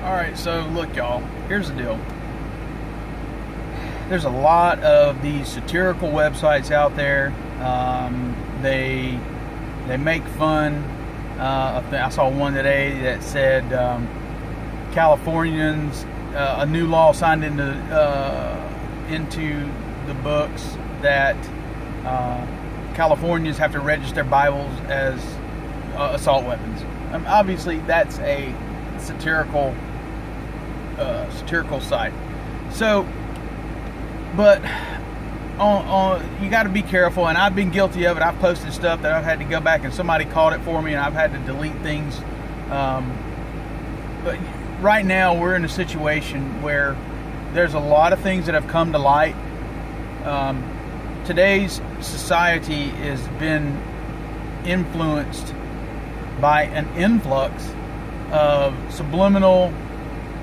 Alright, so look, y'all, here's the deal. There's a lot of these satirical websites out there. They make fun. I saw one today that said Californians, a new law signed into the books that Californians have to register Bibles as assault weapons. Obviously, that's a satirical site. So, but you got to be careful, and I've been guilty of it. I've posted stuff that I've had to go back and somebody caught it for me, and I've had to delete things. But right now, we're in a situation where there's a lot of things that have come to light. Today's society has been influenced by an influx of subliminal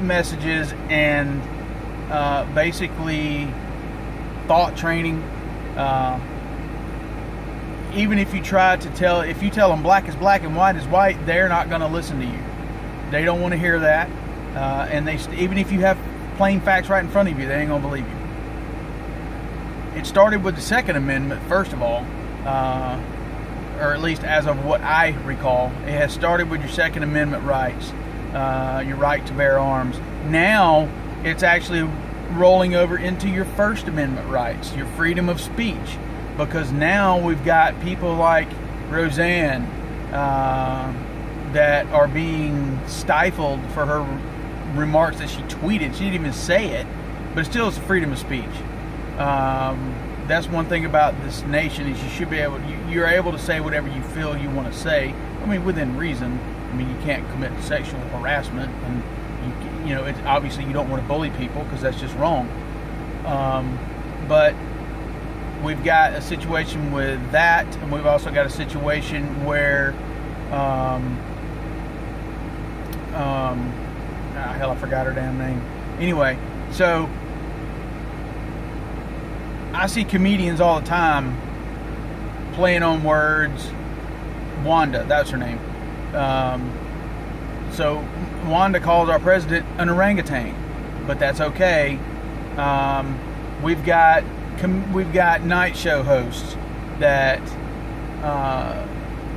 messages and basically thought training. Even if you try to tell them black is black and white is white, they're not going to listen to you. They don't want to hear that, and even if you have plain facts right in front of you, they ain't going to believe you. It started with the Second Amendment, first of all, or at least as of what I recall. It has started with your Second Amendment rights, your right to bear arms. Now it's actually rolling over into your First Amendment rights, your freedom of speech, because now we've got people like Roseanne that are being stifled for her remarks that she tweeted. She didn't even say it, but still it's freedom of speech. That's one thing about this nation, is you should be able, you're able to say whatever you feel you want to say. I mean, within reason. I mean, you can't commit sexual harassment, and you know, it's obviously you don't want to bully people because that's just wrong. But we've got a situation with that, and we've also got a situation where, hell, I forgot her damn name. Anyway, so I see comedians all the time playing on words. Wanda, that's her name. So Wanda calls our president an orangutan, but that's okay. We've got night show hosts that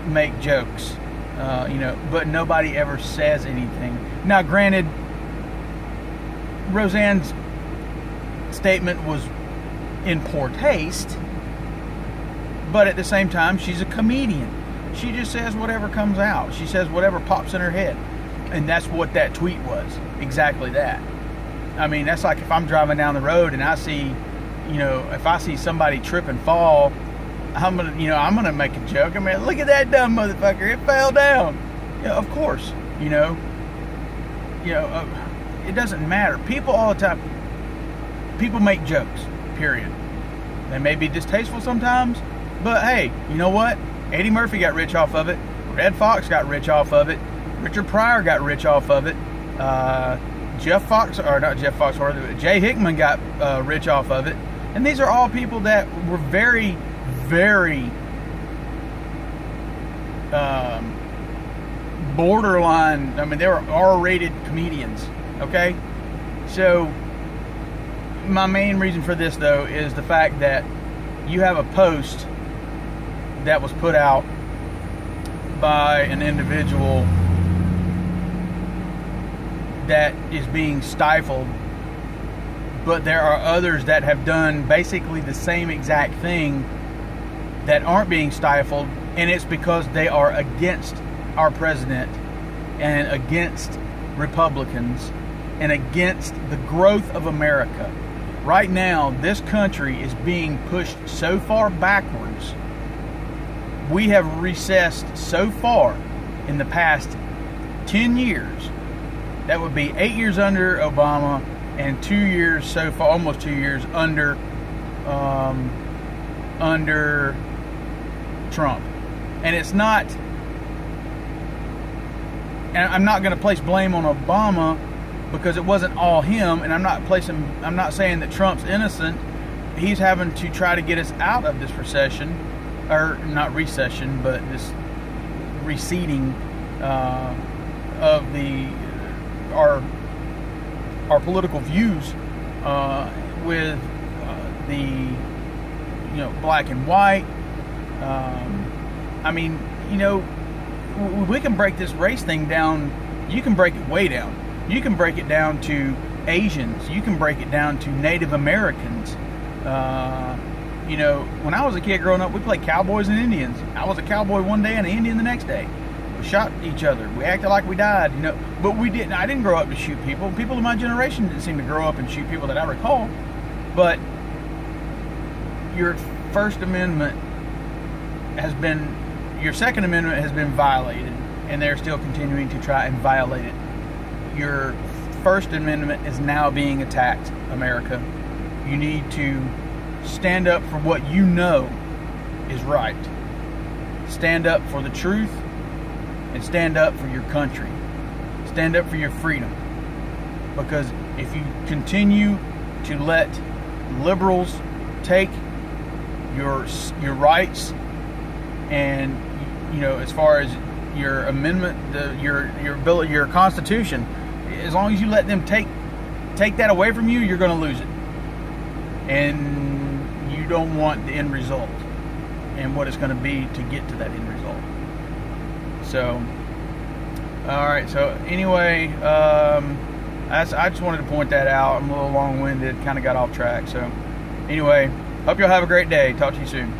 make jokes, but nobody ever says anything. Now, granted, Roseanne's statement was in poor taste, but at the same time, she's a comedian. She just says whatever comes out. She says whatever pops in her head. And that's what that tweet was. Exactly that. I mean, that's like if I'm driving down the road and I see, if I see somebody trip and fall, I'm gonna make a joke. I mean, look at that dumb motherfucker. It fell down. Of course. It doesn't matter. People all the time, people make jokes, period. They may be distasteful sometimes, but hey, you know what? Eddie Murphy got rich off of it. Red Fox got rich off of it. Richard Pryor got rich off of it. Jay Hickman got rich off of it. And these are all people that were very, very borderline. I mean, they were R-rated comedians. Okay? So, my main reason for this, though, is the fact that you have a post that was put out by an individual that is being stifled, but there are others that have done basically the same exact thing that aren't being stifled, and it's because they are against our president and against Republicans and against the growth of America. Right now, this country is being pushed so far backwards. We have recessed so far in the past 10 years. That would be 8 years under Obama and 2 years so far, almost 2 years under Trump. And it's not, and I'm not going to place blame on Obama because it wasn't all him, and I'm not saying that Trump's innocent. He's having to try to get us out of this recession, or not recession, but this receding of our our political views with the black and white. I mean, we can break this race thing down. You can break it way down. You can break it down to Asians. You can break it down to Native Americans. When I was a kid growing up, we played cowboys and Indians. I was a cowboy one day and an Indian the next day. We shot each other. We acted like we died, but we didn't. I didn't grow up to shoot people. People of my generation didn't seem to grow up and shoot people that I recall. But your First Amendment your Second Amendment has been violated, and they're still continuing to try and violate it. Your First Amendment is now being attacked, America. You need to stand up for what you know is right. Stand up for the truth, and stand up for your country. Stand up for your freedom. Because if you continue to let liberals take your rights, and as far as your amendment, your bill, your Constitution, as long as you let them take that away from you, you're going to lose it, and you don't want the end result and what it's going to be to get to that end result. So, all right. So anyway, I just wanted to point that out. I'm a little long-winded, kind of got off track. So anyway, hope y'all have a great day. Talk to you soon.